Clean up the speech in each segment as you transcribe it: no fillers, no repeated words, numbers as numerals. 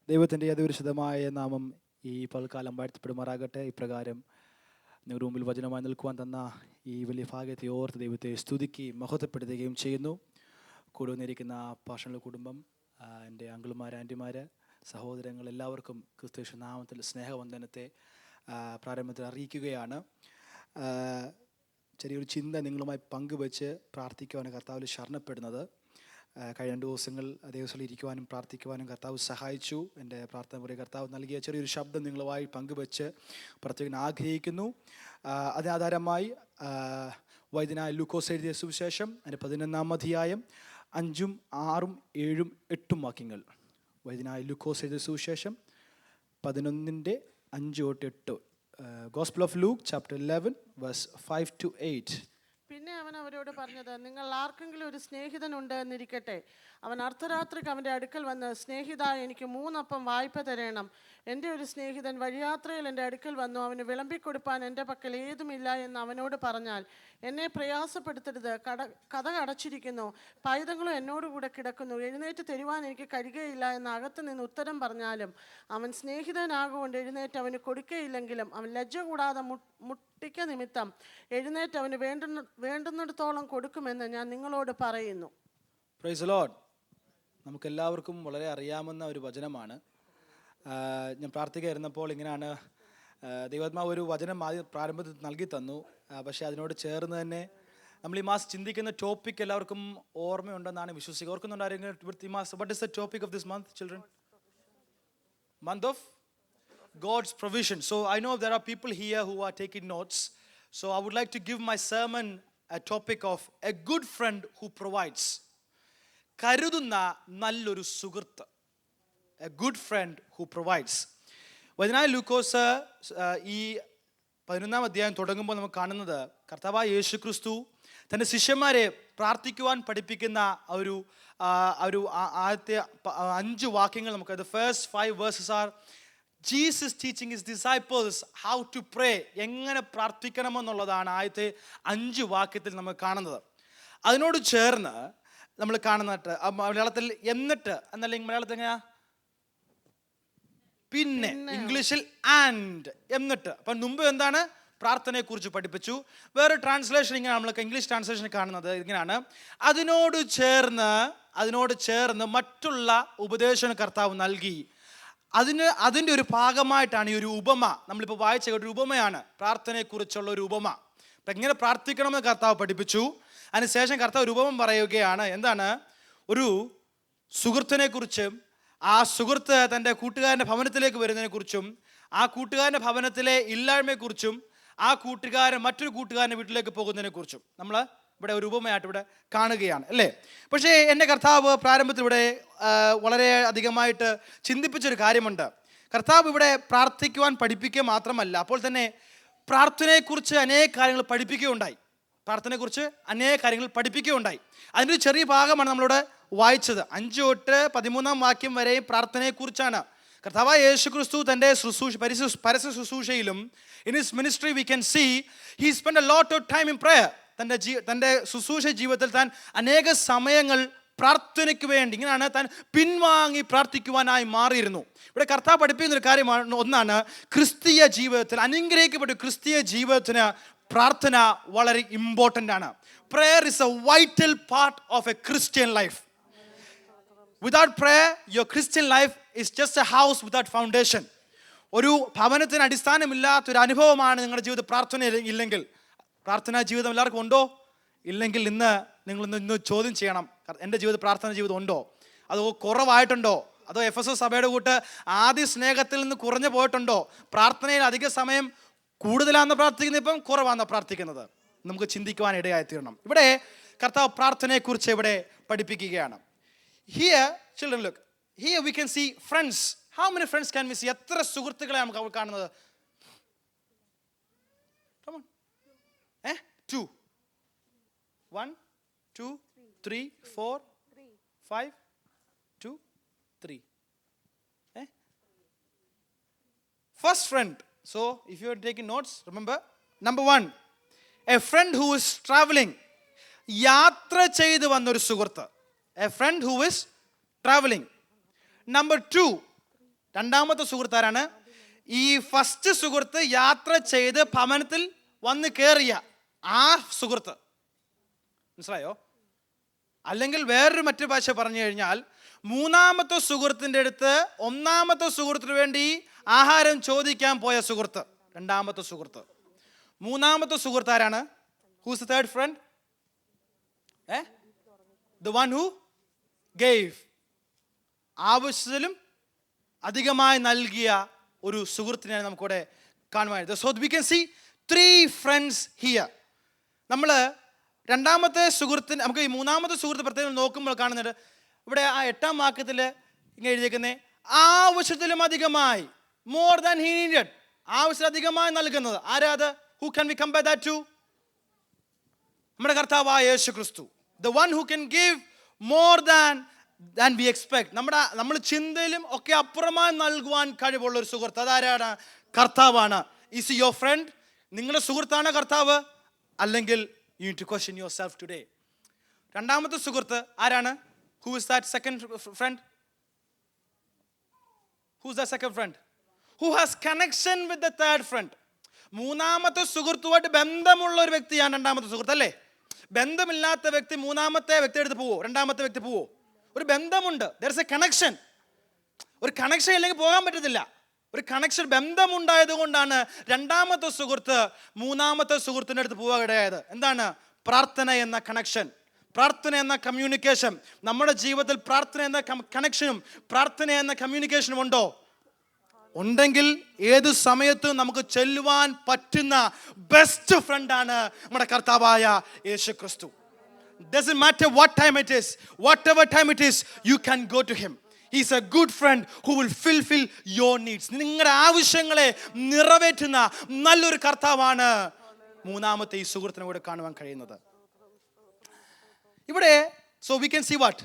ദൈവത്തിൻ്റെ അതിപരിശുദ്ധമായ നാമം ഈ പൽക്കാലം വാഴ്ത്തപ്പെടുമാറാകട്ടെ. ഇപ്രകാരം നിങ്ങളുടെ മുമ്പിൽ വചനമായി നിൽക്കുവാൻ തന്ന ഈ വലിയ ഭാഗ്യത്തെ ഓർത്ത് ദൈവത്തെ സ്തുതിക്കുകയും മഹത്വപ്പെടുത്തുകയും ചെയ്യുന്നു. കൂടെ വന്നിരിക്കുന്ന പാഷണൽ കുടുംബം, എൻ്റെ അങ്കിളുമാർ, ആൻറ്റിമാർ, സഹോദരങ്ങൾ എല്ലാവർക്കും ക്രിസ്തുയേശു നാമത്തിൽ സ്നേഹവന്ദനത്തെ പ്രാരംഭത്തിൽ അറിയിക്കുകയാണ്. ചെറിയൊരു ചിന്ത നിങ്ങളുമായി പങ്കുവെച്ച് പ്രാർത്ഥിക്കുവാനും കർത്താവിൽ ശരണപ്പെടുന്നത്. കഴിഞ്ഞ 2 ദിവസങ്ങൾ ദൈവത്തിൽ ഇരിക്കുവാനും പ്രാർത്ഥിക്കുവാനും കർത്താവ് സഹായിച്ചു. എൻ്റെ പ്രാർത്ഥന മുറി കർത്താവ് നൽകിയ ചെറിയൊരു ശബ്ദം നിങ്ങളുമായി പങ്കുവെച്ച് പ്രത്യേകം ആഗ്രഹിക്കുന്നു. അതിന് ആധാരമായി വൈദ്യനായ ലൂക്കോസ് എഴുതിയ സുവിശേഷം അതിൻ്റെ 11-ാം അധ്യായം 5, 6, 7, 8 വാക്യങ്ങൾ. വൈദ്യനായ ലൂക്കോസ് എഴുതിയ സുവിശേഷം 11:5-8. Gospel of Luke chapter 11 verse 5 to 8. പിന്നെ അവൻ അവരോട് പറഞ്ഞത്, നിങ്ങൾ ആർക്കെങ്കിലും ഒരു സ്നേഹിതനുണ്ട് എന്നിരിക്കട്ടെ. അവൻ അർദ്ധരാത്രിക്ക് അവൻ്റെ അടുക്കൽ വന്ന്, സ്നേഹിത, എനിക്ക് 3 അപ്പം വായ്പ തരണം. എൻ്റെ ഒരു സ്നേഹിതൻ വഴിയാത്രയിൽ എൻ്റെ അടുക്കൽ വന്നു, അവന് വിളമ്പിക്കൊടുപ്പാൻ എൻ്റെ പക്കൽ ഏതുമില്ല എന്ന് അവനോട് പറഞ്ഞാൽ, എന്നെ പ്രയാസപ്പെടുത്തരുത്, കഥ അടച്ചിരിക്കുന്നു, പൈതങ്ങളും എന്നോടുകൂടെ കിടക്കുന്നു, എഴുന്നേറ്റ് തരുവാൻ എനിക്ക് കഴിയുകയില്ല എന്ന് അകത്ത് നിന്ന് ഉത്തരം പറഞ്ഞാലും, അവൻ സ്നേഹിതനാകൊണ്ട് എഴുന്നേറ്റ് അവന് കൊടുക്കുകയില്ലെങ്കിലും അവൻ ലജ്ജ കൂടാതെ മുട്ടിക്ക നിമിത്തം എഴുന്നേറ്റ് അവന് വേണ്ടുന്നിടത്തോളം കൊടുക്കുമെന്ന് ഞാൻ നിങ്ങളോട് പറയുന്നു. Praise the Lord. നമുക്കെല്ലാവർക്കും വളരെ അറിയാവുന്ന ഒരു വചനമാണ്. ഞാൻ പ്രാർത്ഥിക്കായിരുന്നപ്പോൾ ഇങ്ങനെയാണ്, ദൈവാത്മാവ് ഒരു വചനം ആദ്യം പ്രാരംഭത്തിൽ നൽകി തന്നു. പക്ഷേ അതിനോട് ചേർന്ന് തന്നെ നമ്മൾ ഈ മാസം ചിന്തിക്കുന്ന ടോപ്പിക് എല്ലാവർക്കും ഓർമ്മയുണ്ടെന്നാണ് വിശ്വസിക്കുക. ഓർക്കുന്നുണ്ടായിരുന്നു ഈ മാസം? What is the topic of this month, children? Month of God's provision. So I know there are people here who are taking notes. So I would like to give my sermon a topic of a good friend who provides. കരുതുന്ന നല്ലൊരു സുഹൃത്ത്. A good friend who provides. വചനായ ലൂക്കോസ് ഈ 11-ാം അധ്യായം തുടങ്ങുമ്പോൾ നമുക്ക് കാണുന്നത് കർത്താവായ യേശു ക്രിസ്തു തൻ്റെ ശിഷ്യന്മാരെ പ്രാർത്ഥിക്കുവാൻ പഠിപ്പിക്കുന്ന ഒരു ആദ്യത്തെ 5 വാക്യങ്ങൾ നമുക്ക്. The first 5 verses are Jesus teaching his disciples how to pray. എങ്ങനെ പ്രാർത്ഥിക്കണമെന്നുള്ളതാണ് ആദ്യത്തെ 5 വാക്യത്തിൽ നമ്മൾ കാണുന്നത്. അതിനോട് ചേർന്ന് നമ്മൾ കാണുന്നിട്ട് മലയാളത്തിൽ എന്നിട്ട് എന്നല്ലെങ്കിൽ മലയാളത്തിൽ എങ്ങനെയാ? പിന്നെ, ഇംഗ്ലീഷിൽ ആൻഡ്, എന്നിട്ട്. അപ്പം മുമ്പ് എന്താണ്? പ്രാർത്ഥനയെക്കുറിച്ച് പഠിപ്പിച്ചു. വേറെ ട്രാൻസ്ലേഷൻ ഇങ്ങനെ, നമ്മൾക്ക് ഇംഗ്ലീഷ് ട്രാൻസ്ലേഷൻ കാണുന്നത് ഇങ്ങനെയാണ്, അതിനോട് ചേർന്ന് മറ്റുള്ള ഉപദേശം കർത്താവ് നൽകി. അതിൻ്റെ ഒരു ഭാഗമായിട്ടാണ് ഈ ഒരു ഉപമ. നമ്മളിപ്പോൾ വായിച്ച ഒരു ഉപമയാണ് പ്രാർത്ഥനയെക്കുറിച്ചുള്ള ഒരു ഉപമ. അപ്പം എങ്ങനെ പ്രാർത്ഥിക്കണമെന്ന് കർത്താവ് പഠിപ്പിച്ചു. അതിനുശേഷം കർത്താവ് ഒരു ഉപമ പറയുകയാണ്. എന്താണ്? ഒരു സുഹൃത്തിനെ കുറിച്ചും ആ സുഹൃത്ത് തൻ്റെ കൂട്ടുകാരൻ്റെ ഭവനത്തിലേക്ക് വരുന്നതിനെക്കുറിച്ചും ആ കൂട്ടുകാരൻ്റെ ഭവനത്തിലെ ഇല്ലായ്മയെക്കുറിച്ചും ആ കൂട്ടുകാരൻ മറ്റൊരു കൂട്ടുകാരൻ്റെ വീട്ടിലേക്ക് പോകുന്നതിനെക്കുറിച്ചും നമ്മൾ ഇവിടെ ഒരു ഉപമയായിട്ട് ഇവിടെ കാണുകയാണ്, അല്ലേ? പക്ഷേ എൻ്റെ കർത്താവ് പ്രാരംഭത്തിൽ ഇവിടെ വളരെ അധികമായിട്ട് ചിന്തിപ്പിച്ചൊരു കാര്യമുണ്ട്. കർത്താവ് ഇവിടെ പ്രാർത്ഥിക്കുവാൻ പഠിപ്പിക്കുക മാത്രമല്ല, അപ്പോൾ തന്നെ പ്രാർത്ഥനയെക്കുറിച്ച് അനേക കാര്യങ്ങൾ പഠിപ്പിക്കുകയുണ്ടായി. അതിൻ്റെ ഒരു ചെറിയ ഭാഗമാണ് നമ്മളിവിടെ വായിച്ചത്. 5 തൊട്ട് 13-ാം വാക്യം വരെ പ്രാർത്ഥനയെക്കുറിച്ചാണ്. കർത്താവായ യേശു ക്രിസ്തു തൻ്റെ പരസ്യ ശുശ്രൂഷയിലും in his ministry we can see he spent a lot of time in prayer. തൻ്റെ ശുശ്രൂഷ ജീവിതത്തിൽ താൻ അനേക സമയങ്ങൾ പ്രാർത്ഥനയ്ക്ക് വേണ്ടി ഇങ്ങനെയാണ് താൻ പിൻവാങ്ങി പ്രാർത്ഥിക്കുവാനായി മാറിയിരുന്നു. ഇവിടെ കർത്താവ് പഠിപ്പിക്കുന്ന ഒരു കാര്യമാണ്. ഒന്നാണ്, ക്രിസ്തീയ ജീവിതത്തിൽ, അനുഗ്രഹിക്കപ്പെട്ട ക്രിസ്തീയ ജീവിതത്തിന് പ്രാർത്ഥന വളരെ ഇമ്പോർട്ടൻ്റ് ആണ്. Prayer is a vital part of a Christian life. Without prayer, your Christian life is just a house without foundation. ഒരു ഭവനത്തിന് അടിസ്ഥാനമില്ലാത്തൊരു അനുഭവമാണ് നിങ്ങളുടെ ജീവിതത്തിൽ പ്രാർത്ഥന ഇല്ലെങ്കിൽ. പ്രാർത്ഥനാ ജീവിതം എല്ലാവർക്കും ഉണ്ടോ? ഇല്ലെങ്കിൽ നിങ്ങളിന്ന് ചോദ്യം ചെയ്യണം, എൻ്റെ ജീവിതത്തിൽ പ്രാർത്ഥന ജീവിതം ഉണ്ടോ? അതോ കുറവായിട്ടുണ്ടോ? അതോ FSO സഭയുടെ കൂട്ട് ആദ്യ സ്നേഹത്തിൽ നിന്ന് കുറഞ്ഞു പോയിട്ടുണ്ടോ? പ്രാർത്ഥനയിൽ അധിക സമയം കൂടുതലാണെന്ന് പ്രാർത്ഥിക്കുന്നത്, ഇപ്പം കുറവാണെന്ന് പ്രാർത്ഥിക്കുന്നത്? നമുക്ക് ചിന്തിക്കുവാൻ ഇടയായിത്തീരണം. ഇവിടെ കർത്താവ് പ്രാർത്ഥനയെക്കുറിച്ച് ഇവിടെ പഠിപ്പിക്കുകയാണ്. Here, children, look. Here we can see friends. How many friends can we see? എത്ര സുഹൃത്തുക്കളെ നമുക്ക് കാണുന്നത്? Come on. 2. 1, 2, 3, 4, 5, 2, 3. First friend. So, if you are taking notes, remember, number 1, a friend who is traveling. യാത്ര ചെയ്ത് വന്നൊരു സുഹൃത്ത്. A friend who is traveling. Number 2, രണ്ടാമത്തെ സുഹൃത്താരാണ്? ഈ ഫസ്റ്റ് സുഹൃത്ത് യാത്ര ചെയ്ത് ഭവനത്തിൽ വന്ന് കയറിയ ആ സുഹൃത്ത്. മനസ്സിലായോ? അല്ലെങ്കിൽ വേറൊരു മറ്റു ഭാഷ പറഞ്ഞു കഴിഞ്ഞാൽ, മൂന്നാമത്തെ സുഹൃത്തിൻ്റെ അടുത്ത് ഒന്നാമത്തെ സുഹൃത്തിന് വേണ്ടി ആഹാരം ചോദിക്കാൻ പോയ സുഹൃത്ത്, രണ്ടാമത്തെ സുഹൃത്ത്. മൂന്നാമത്തെ സുഹൃത്ത് ആരാണ്? Who's the third friend? The one who gave. ആവശ്യത്തിലും അധികമായി നൽകിയ ഒരു സുഹൃത്തിനെയാണ് നമുക്കിവിടെ കാണുവാനായിട്ട്. So we can see 3 friends here. നമ്മൾ രണ്ടാമത്തെ സുഹൃത്തിന്, നമുക്ക് ഈ മൂന്നാമത്തെ സുഹൃത്ത് പ്രത്യേകം നോക്കുമ്പോൾ കാണുന്നുണ്ട് ഇവിടെ ആ 8-ാം വാക്യത്തിൽ ഇങ്ങനെ എഴുതിയേക്കുന്നത്, ആവശ്യത്തിലും അധികമായി, മോർ ദാൻ ഹി നീഡഡ്, ആവശ്യത്തിലധികമായി നൽകുന്നത്. ആരാ അത്? Who can we compare that to? നമ്മുടെ കർത്താവായ യേശു ക്രിസ്തു. The one who can give more than we expect. നമ്മൾ ചിന്തയിലും ഒക്കെ അപ്പുറമായി നൽകുവാൻ കഴിവുള്ള ഒരു സുഹൃത്ത്, അതാരാണ്? കർത്താവാണ്. Is he your friend? നിങ്ങളുടെ സുഹൃത്താണ് കർത്താവ്? അല്ലെങ്കിൽ you need to question yourself today. രണ്ടാമത്തെ സുഹൃത്ത് ആരാണ്? Who is that second friend? Who is that second friend? Who has connection with the third friend? മൂന്നാമത്തെ സുഹൃത്തുമായിട്ട് ബന്ധമുള്ള ഒരു വ്യക്തിയാണ് രണ്ടാമത്തെ സുഹൃത്ത്, അല്ലേ? ബന്ധമില്ലാത്ത വ്യക്തി മൂന്നാമത്തെ വ്യക്തി എടുത്ത് പോവോ? രണ്ടാമത്തെ വ്യക്തി പോവോ? ഒരു ബന്ധമുണ്ട്. there is a connection. ഒരു കണക്ഷൻ ഇല്ലെങ്കിൽ പോകാൻ പറ്റത്തില്ല. ഒരു കണക്ഷൻ, ബന്ധമുണ്ടായത് കൊണ്ടാണ് രണ്ടാമത്തെ സുഹൃത്ത് മൂന്നാമത്തെ സുഹൃത്തിൻ്റെ അടുത്ത് പോകാൻ ഇടയായത്. എന്താണ്? പ്രാർത്ഥന എന്ന കണക്ഷൻ, പ്രാർത്ഥന എന്ന കമ്മ്യൂണിക്കേഷൻ. നമ്മുടെ ജീവിതത്തിൽ പ്രാർത്ഥന എന്ന കണക്ഷനും പ്രാർത്ഥന എന്ന കമ്മ്യൂണിക്കേഷനും ഉണ്ടോ? ഉണ്ടെങ്കിൽ ഏത് സമയത്തും നമുക്ക് ചെല്ലുവാൻ പറ്റുന്ന ബെസ്റ്റ് ഫ്രണ്ടാണ് നമ്മുടെ കർത്താവായ യേശു ക്രിസ്തു. Doesn't matter what time it is, whatever time it is, you can go to him. He's a good friend who will fulfill your needs. നിങ്ങളുടെ ആവശ്യങ്ങളെ നിറവേറ്റുന്ന നല്ലൊരു കർത്താവാണ് മൂന്നാമത്തെ ഈ സുഹൃത്തിനെ കൂടെ കാണുവാൻ കഴിയുന്നത്. ഇവിടെ so we can see what?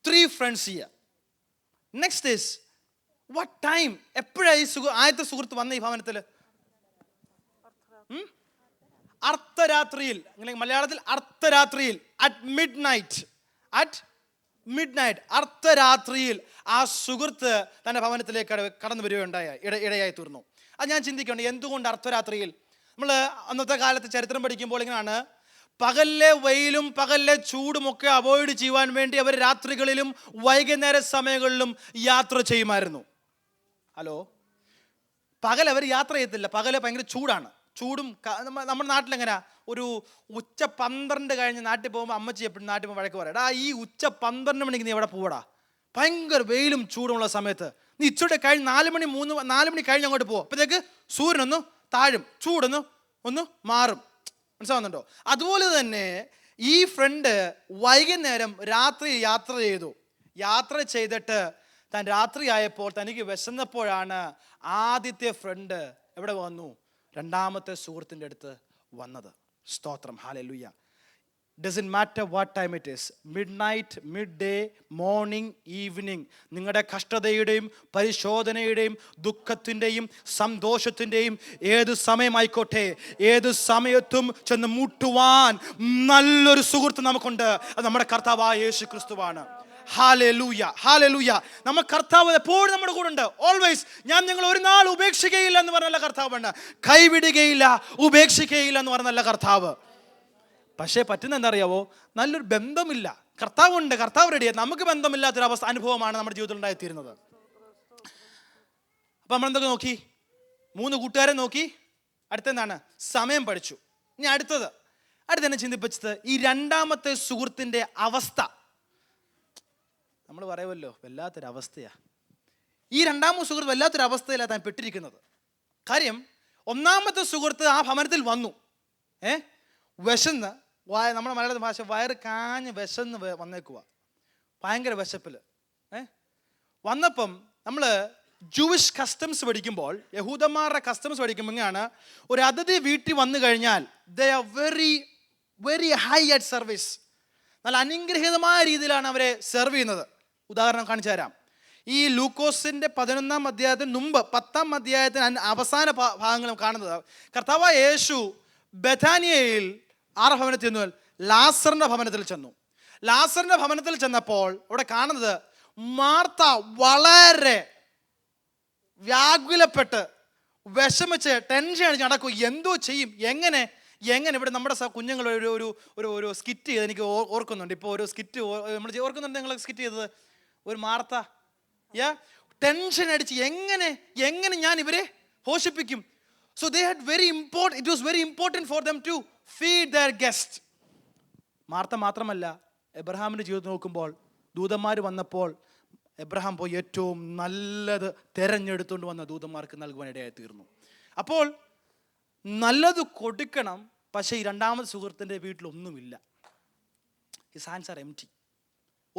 3 friends here. Next is what time? എപ്പോഴാണ് ഈ ആദ്യത്തെ സുഹൃത്ത് വന്ന ഈ ഭവനത്തിൽ? അർദ്ധരാത്രിയിൽ, മലയാളത്തിൽ അർദ്ധരാത്രിയിൽ, അറ്റ് മിഡ് നൈറ്റ്, അർദ്ധരാത്രിയിൽ ആ സുഹൃത്ത് തൻ്റെ ഭവനത്തിലേക്ക് കടന്നു ഇടയായി തീർന്നു. അത് ഞാൻ ചിന്തിക്കുകയാണ്, എന്തുകൊണ്ട് അർദ്ധരാത്രിയിൽ? നമ്മൾ അന്നത്തെ കാലത്ത് ചരിത്രം പഠിക്കുമ്പോൾ ഇങ്ങനെയാണ്, പകലിലെ വെയിലും പകലിലെ ചൂടുമൊക്കെ അവോയ്ഡ് ചെയ്യുവാൻ വേണ്ടി അവർ രാത്രികളിലും വൈകുന്നേര സമയങ്ങളിലും യാത്ര ചെയ്യുമായിരുന്നു. ഹലോ, പകൽ അവർ യാത്ര ചെയ്യത്തില്ല. പകല് ഭയങ്കര ചൂടാണ്. ചൂടും നമ്മുടെ നാട്ടിലെങ്ങനെയാ, ഒരു ഉച്ച 12 കഴിഞ്ഞ് നാട്ടിൽ പോകുമ്പോൾ അമ്മച്ചി എപ്പോഴും നാട്ടിൽ പോകുമ്പോൾ വഴക്ക് പറയാം, ഈ ഉച്ച 12 മണിക്ക് നീ എവിടെ പോവടാ, ഭയങ്കര വെയിലും ചൂടുമുള്ള സമയത്ത് നീ ഇച്ചിരി കഴിഞ്ഞ് 4 മണി കഴിഞ്ഞ് അങ്ങോട്ട് പോകും, അപ്പോഴത്തേക്ക് സൂര്യനൊന്ന് താഴും, ഒന്ന് മാറും. മനസ്സിലാവുന്നുണ്ടോ? അതുപോലെ തന്നെ ഈ ഫ്രണ്ട് വൈകുന്നേരം രാത്രി യാത്ര ചെയ്തിട്ട് താൻ രാത്രിയായപ്പോൾ തനിക്ക് വിശന്നപ്പോഴാണ് ആദ്യത്തെ ഫ്രണ്ട് എവിടെ വന്നു? രണ്ടാമത്തെ സുഹൃത്തിൻ്റെ അടുത്ത് വന്നത്. സ്തോത്രം, hallelujah. Doesn't matter what time it is, midnight, midday, morning, evening, നിങ്ങളുടെ കഷ്ടതയുടെയും പരിശോധനയുടെയും ദുഃഖത്തിൻ്റെയും സന്തോഷത്തിൻ്റെയും ഏത് സമയമായിക്കോട്ടെ, ഏത് സമയത്തും ചെന്ന് മുട്ടുവാൻ നല്ലൊരു സുഹൃത്ത് നമുക്കുണ്ട്. അത് നമ്മുടെ കർത്താവായ യേശു ക്രിസ്തുവാണ്. Hallelujah, hallelujah. നമ്മുടെ കർത്താവ് എപ്പോഴും നമ്മുടെ കൂടെ ഉണ്ട്. ഓൾവേസ്. ഞാൻ നിങ്ങൾ ഒരു നാൾ ഉപേക്ഷിക്കുകയില്ല എന്ന് പറഞ്ഞല്ല കർത്താവാണ്, കൈവിടുകയില്ല, ഉപേക്ഷിക്കുകയില്ല എന്ന് പറഞ്ഞല്ല കർത്താവ്. പക്ഷേ പറ്റുന്ന എന്താറിയാവോ? നല്ലൊരു ബന്ധമില്ല. കർത്താവുണ്ട്, കർത്താവ് റെഡിയാ, നമുക്ക് ബന്ധമില്ലാത്തൊരവസ്ഥ അനുഭവമാണ് നമ്മുടെ ജീവിതത്തിൽ ഉണ്ടായിത്തീരുന്നത്. അപ്പം നമ്മളെന്തൊക്കെ നോക്കി? 3 കൂട്ടുകാരെ നോക്കി. അടുത്തെന്താണ്? സമയം പഠിച്ചു. ഇനി അടുത്ത തന്നെ ചിന്തിപ്പിച്ചത് ഈ രണ്ടാമത്തെ സുഹൃത്തിൻ്റെ അവസ്ഥ. നമ്മൾ പറയുമല്ലോ, വല്ലാത്തൊരവസ്ഥയാണ് ഈ രണ്ടാമത്തെ സുഹൃത്ത്, വല്ലാത്തൊരവസ്ഥയിലാണ് താൻ പെട്ടിരിക്കുന്നത്. കാര്യം, ഒന്നാമത്തെ സുഹൃത്ത് ആ ഭവനത്തിൽ വന്നു, വിശന്ന്, നമ്മുടെ മലയാള ഭാഷ വയറ് കാഞ്ഞ് വിശന്ന് വന്നേക്കുക, ഭയങ്കര വിശപ്പിൽ വന്നപ്പം നമ്മൾ ജൂയിഷ് കസ്റ്റംസ് പഠിക്കുമ്പോൾ, യഹൂദന്മാരുടെ കസ്റ്റംസ് പഠിക്കുമ്പോൾ ഇങ്ങനെയാണ്, ഒരു അതിഥി വീട്ടിൽ വന്നു കഴിഞ്ഞാൽ they are very very high at service. നല്ല അനുഗ്രഹീതമായ രീതിയിലാണ് അവരെ സെർവ് ചെയ്യുന്നത്. ഉദാഹരണം കാണിച്ചു തരാം. ഈ ലൂക്കോസിൻ്റെ 11-ാം അധ്യായത്തിന് മുമ്പ് 10-ാം അധ്യായത്തിന് അവസാന ഭാഗങ്ങളും കാണുന്നത്, കർത്താവായ യേശു ബഥാനിയയിൽ ആറ് ഭവനത്തിൽ ചെന്നു? ലാസറിൻ്റെ ഭവനത്തിൽ ചെന്നു. ലാസറിൻ്റെ ഭവനത്തിൽ ചെന്നപ്പോൾ അവിടെ കാണുന്നത്, മാർത്ത വളരെ വ്യാകുലപ്പെട്ട് വിഷമിച്ച് ടെൻഷൻ അടിച്ച് നടക്കും. എന്തോ ചെയ്യും, എങ്ങനെ ഇവിടെ നമ്മുടെ കുഞ്ഞുങ്ങൾ ഒരു സ്കിറ്റ് ചെയ്ത് എനിക്ക് ഓർക്കുന്നുണ്ട്. ഇപ്പോൾ ഒരു സ്കിറ്റ് നമ്മൾ ഓർക്കുന്നുണ്ട്. നിങ്ങൾ സ്കിറ്റ് ചെയ്തത് ഒരു മാർത്ത ടെൻഷൻ അടിച്ച് എങ്ങനെ ഞാൻ ഇവരെ പോഷിപ്പിക്കും. So they had it was very important for them to feed their guest. Martha മാത്രമല്ല, എബ്രഹാമിൻ്റെ ജീവിതം നോക്കുമ്പോൾ ദൂതന്മാർ വന്നപ്പോൾ എബ്രഹാം പോയി ഏറ്റവും നല്ലത് തിരഞ്ഞെടുത്തുകൊണ്ട് വന്ന ദൂതന്മാർക്ക് നൽകുവാനിടയായി തീർന്നു. അപ്പോൾ നല്ലത് കൊടുക്കണം. പക്ഷേ ഈ രണ്ടാമത്തെ സുഹൃത്തിൻ്റെ വീട്ടിലൊന്നുമില്ല. His hands are empty.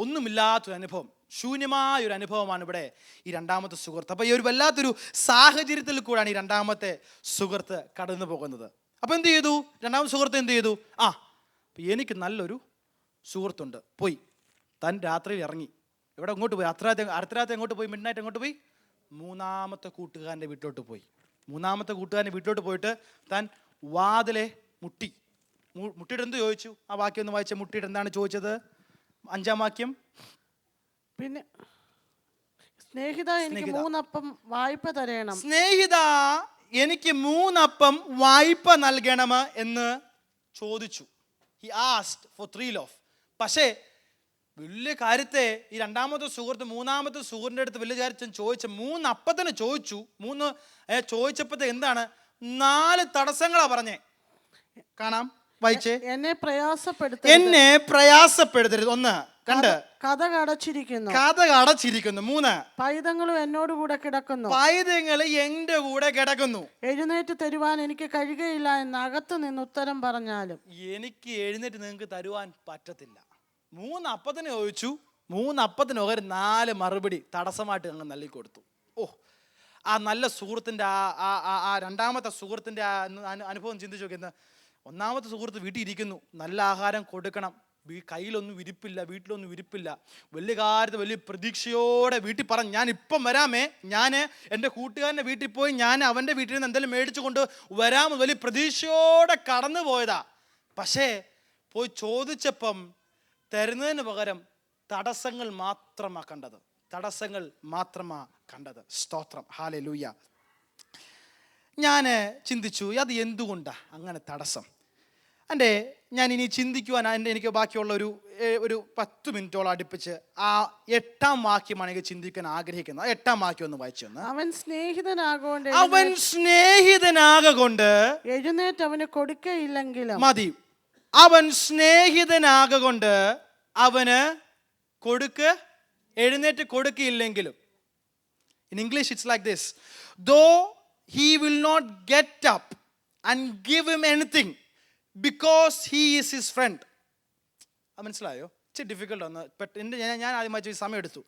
ഒന്നുമില്ലാത്തൊരു അനുഭവം, ശൂന്യമായൊരു അനുഭവമാണ് ഇവിടെ ഈ രണ്ടാമത്തെ സുഹൃത്ത്. അപ്പോൾ ഈ ഒരു വല്ലാത്തൊരു സാഹചര്യത്തിൽ കൂടാണ് ഈ രണ്ടാമത്തെ സുഹൃത്ത് കടന്നു പോകുന്നത്. അപ്പോൾ എന്ത് ചെയ്തു രണ്ടാമത്തെ സുഹൃത്ത്? എന്ത് ചെയ്തു? എനിക്ക് നല്ലൊരു സുഹൃത്തുണ്ട്. പോയി താൻ രാത്രിയിൽ ഇറങ്ങി. ഇവിടെ അങ്ങോട്ട് പോയി, അർദ്ധരാത്രി എങ്ങോട്ട് പോയി? മിഡ്നൈറ്റ് എങ്ങോട്ട് പോയി? മൂന്നാമത്തെ കൂട്ടുകാരൻ്റെ വീട്ടിലോട്ട് പോയി. മൂന്നാമത്തെ കൂട്ടുകാരൻ്റെ വീട്ടിലോട്ട് പോയിട്ട് താൻ വാതിലെ മുട്ടിയിട്ട് എന്ത് ചോദിച്ചു? ആ വാക്യം ഒന്ന് വായിച്ച. മുട്ടിയിട്ട് എന്താണ് ചോദിച്ചത്? 5-ാം വാക്യം. പിന്നെ സ്നേഹിത എനിക്ക് 3 അപ്പം വായ്പ തരണം. സ്നേഹിത എനിക്ക് 3 അപ്പം വായ്പ നൽകണം എന്ന് ചോദിച്ചു. He asked for 3 loaf. പക്ഷേ വലിയ കാര്യത്തെ ഈ രണ്ടാമത്തെ സുഹൃത്ത് മൂന്നാമത്തെ സുഹൃത്തിൻ്റെ അടുത്ത് വലിയ കാര്യം ചോദിച്ച 3 അപ്പത്തിന് ചോദിച്ചു. 3 ചോദിച്ചപ്പോഴത്തെ എന്താണ്? 4 തടസ്സങ്ങളാ പറഞ്ഞേ. കാണാം, വായിച്ചേ. എന്നെ പ്രയാസപ്പെടുത്തരുത്. 1 കണ്ട് കതക് അടച്ചിരിക്കുന്നു. 3 പൈതങ്ങളും എന്നോട് കൂടെ കിടക്കുന്നു. പൈതങ്ങൾ എന്റെ കൂടെ കിടക്കുന്നു. എഴുന്നേറ്റ് തരുവാൻ എനിക്ക് കഴിയുകയില്ല എന്ന് അകത്തു നിന്ന് ഉത്തരം പറഞ്ഞാലും എനിക്ക് എഴുന്നേറ്റ് നിങ്ങൾക്ക് തരുവാൻ പറ്റത്തില്ല. 3 അപ്പത്തിന് ചോദിച്ചു. 3 അപ്പത്തിന് 4 മറുപടി തടസ്സമായിട്ട് അങ്ങ് നൽകി കൊടുത്തു. ആ നല്ല സുഹൃത്തിൻ്റെ ആ രണ്ടാമത്തെ സുഹൃത്തിൻ്റെ അനുഭവം ചിന്തിച്ചു നോക്കിയെന്ന്. ഒന്നാമത്തെ സുഹൃത്ത് വീട്ടിൽ ഇരിക്കുന്നു, നല്ല ആഹാരം കൊടുക്കണം, കയ്യിലൊന്നും വിരിപ്പില്ല, വീട്ടിലൊന്നും വിരിപ്പില്ല. വലിയ കാര്യത്തിൽ വലിയ പ്രതീക്ഷയോടെ വീട്ടിൽ പറഞ്ഞു, ഞാൻ ഇപ്പം വരാമേ, ഞാൻ എൻ്റെ കൂട്ടുകാരൻ്റെ വീട്ടിൽ പോയി ഞാൻ അവൻ്റെ വീട്ടിൽ നിന്ന് എന്തെങ്കിലും മേടിച്ചു കൊണ്ട് വരാമെന്ന് വലിയ പ്രതീക്ഷയോടെ കടന്നു പോയതാ. പക്ഷേ പോയി ചോദിച്ചപ്പം തരുന്നതിന് പകരം തടസ്സങ്ങൾ മാത്രമാണ് കണ്ടത്. സ്തോത്രം, ഹല്ലേലൂയ. ഞാൻ ചിന്തിച്ചു, അത് എന്തുകൊണ്ടാണ് അങ്ങനെ തടസ്സം? ഞാൻ ഇനി ചിന്തിക്കുവാൻ എനിക്ക് ബാക്കിയുള്ള ഒരു 10 മിനിറ്റോളം അടുപ്പിച്ച് ആ 8-ാം വാക്യമാണ് എനിക്ക് ചിന്തിക്കാൻ ആഗ്രഹിക്കുന്നത്. 8-ാം വാക്യം ഒന്ന് വായിച്ചു. അവൻ സ്നേഹിതനാകൊണ്ട് എഴുന്നേറ്റ് അവന് കൊടുക്കയില്ലെങ്കിലും മതി. അവൻ സ്നേഹിതനാകൊണ്ട് അവന് എഴുന്നേറ്റ് കൊടുക്കയില്ലെങ്കിലും. In English it's like this: though he will not get up and give him anything because he is his friend. മനസ്സിലായോ? ഇച്ചിരി ഡിഫിക്കൽട്ട് ആണ്. ഞാൻ ആദ്യമായി സമയം എടുത്തു.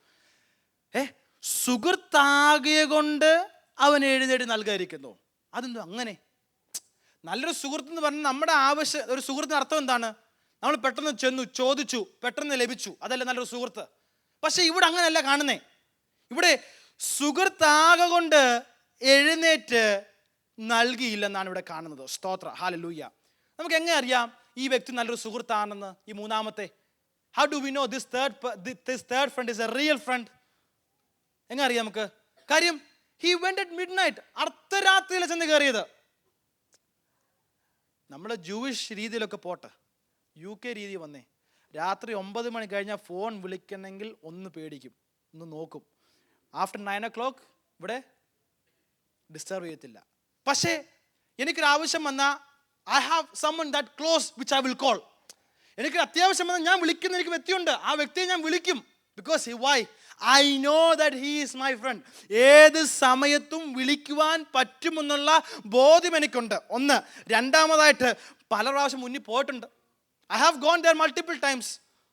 സുഹൃത്താകിയ കൊണ്ട് അവൻ എഴുന്നേറ്റ് നൽകാതിരിക്കുന്നു. അതെന്തോ അങ്ങനെ? നല്ലൊരു സുഹൃത്ത് എന്ന് പറഞ്ഞാൽ നമ്മുടെ ആവശ്യം, ഒരു സുഹൃത്തിന് അർത്ഥം എന്താണ്? നമ്മൾ പെട്ടെന്ന് ചെന്നു, ചോദിച്ചു, പെട്ടെന്ന് ലഭിച്ചു, അതല്ലേ നല്ലൊരു സുഹൃത്ത്. പക്ഷെ ഇവിടെ അങ്ങനെയല്ല കാണുന്നേ. ഇവിടെ സുഹൃത്താകൊണ്ട് എഴുന്നേറ്റ് നൽകിയില്ലെന്നാണ് ഇവിടെ കാണുന്നത്. സ്തോത്ര, ഹല്ലേലൂയ. നമുക്ക് എങ്ങനെ അറിയാം ഈ വ്യക്തി നല്ലൊരു സുഹൃത്താണെന്ന്? ഈ മൂന്നാമത്തെ, how do we know this third friend is a real friend? എങ്ങനെ അറിയാം നമുക്ക്? കാര്യം he went at midnight, അർദ്ധരാത്രിയിൽ ചെന്ന് കയറിയത്. നമ്മുടെ ജൂയിഷ് രീതിയിലൊക്കെ പോട്ടെ, UK രീതി വന്നേ. രാത്രി 9 മണി കഴിഞ്ഞാൽ ഫോൺ വിളിക്കണമെങ്കിൽ ഒന്ന് പേടിക്കും, ഒന്ന് നോക്കും. ആഫ്റ്റർ 9 o'clock ഇവിടെ ഡിസ്റ്റർബ് ചെയ്യത്തില്ല. പക്ഷേ എനിക്കൊരു ആവശ്യം വന്നാൽ I have someone that close which I will call. എനിക്കൊരു അത്യാവശ്യം വന്നാൽ ഞാൻ വിളിക്കുന്ന എനിക്ക് വ്യക്തിയുണ്ട്, ആ വ്യക്തിയെ ഞാൻ വിളിക്കും. Because why? I know that he is my friend. ഏത് സമയത്തും വിളിക്കുവാൻ പറ്റുമെന്നുള്ള ബോധ്യം എനിക്കുണ്ട്. 1. രണ്ടാമതായിട്ട് പല പ്രാവശ്യം മുന്നിൽ പോയിട്ടുണ്ട്. I have gone there multiple times.